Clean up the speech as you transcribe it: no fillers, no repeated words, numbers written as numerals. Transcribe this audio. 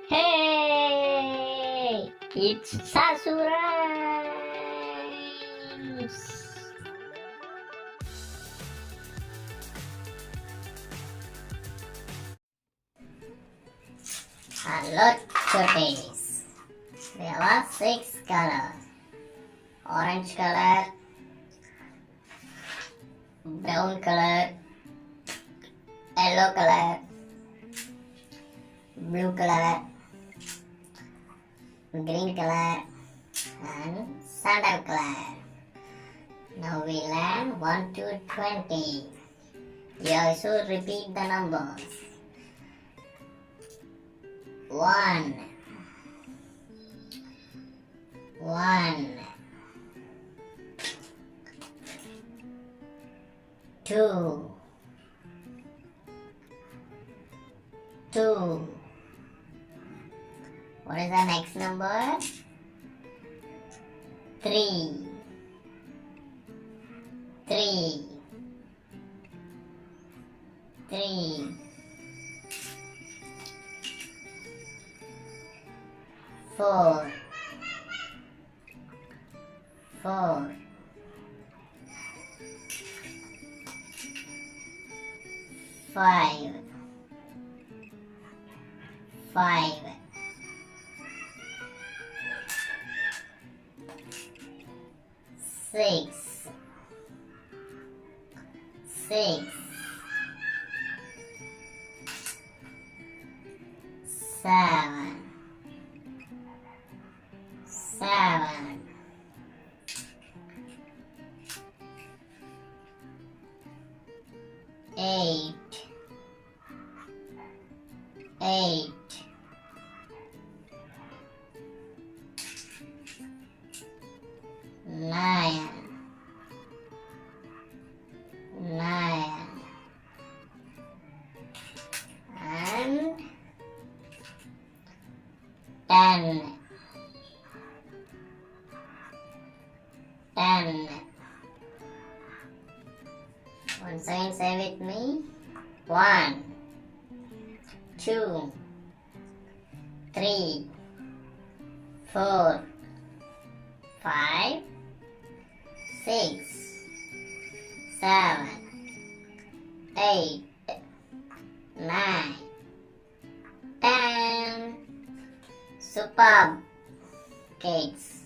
Hey, it's SHASU RHYMES. Hello, cuties. There are 6 colors: orange color, brown color, yellow color, blue color, green color, and sandal color. Now we learn 1 to 20. You also repeat the numbers. 1, 2, 2. What is the next number? 3, 3, 3. 4, 4. 5, 5. 6, 6. 7, 7. 8, 8. 9, 9. And 10, 10. Once again, say with me. 1, 2, 3, 4, 5, 6, 7, 8, 9, 10. Superb, kids.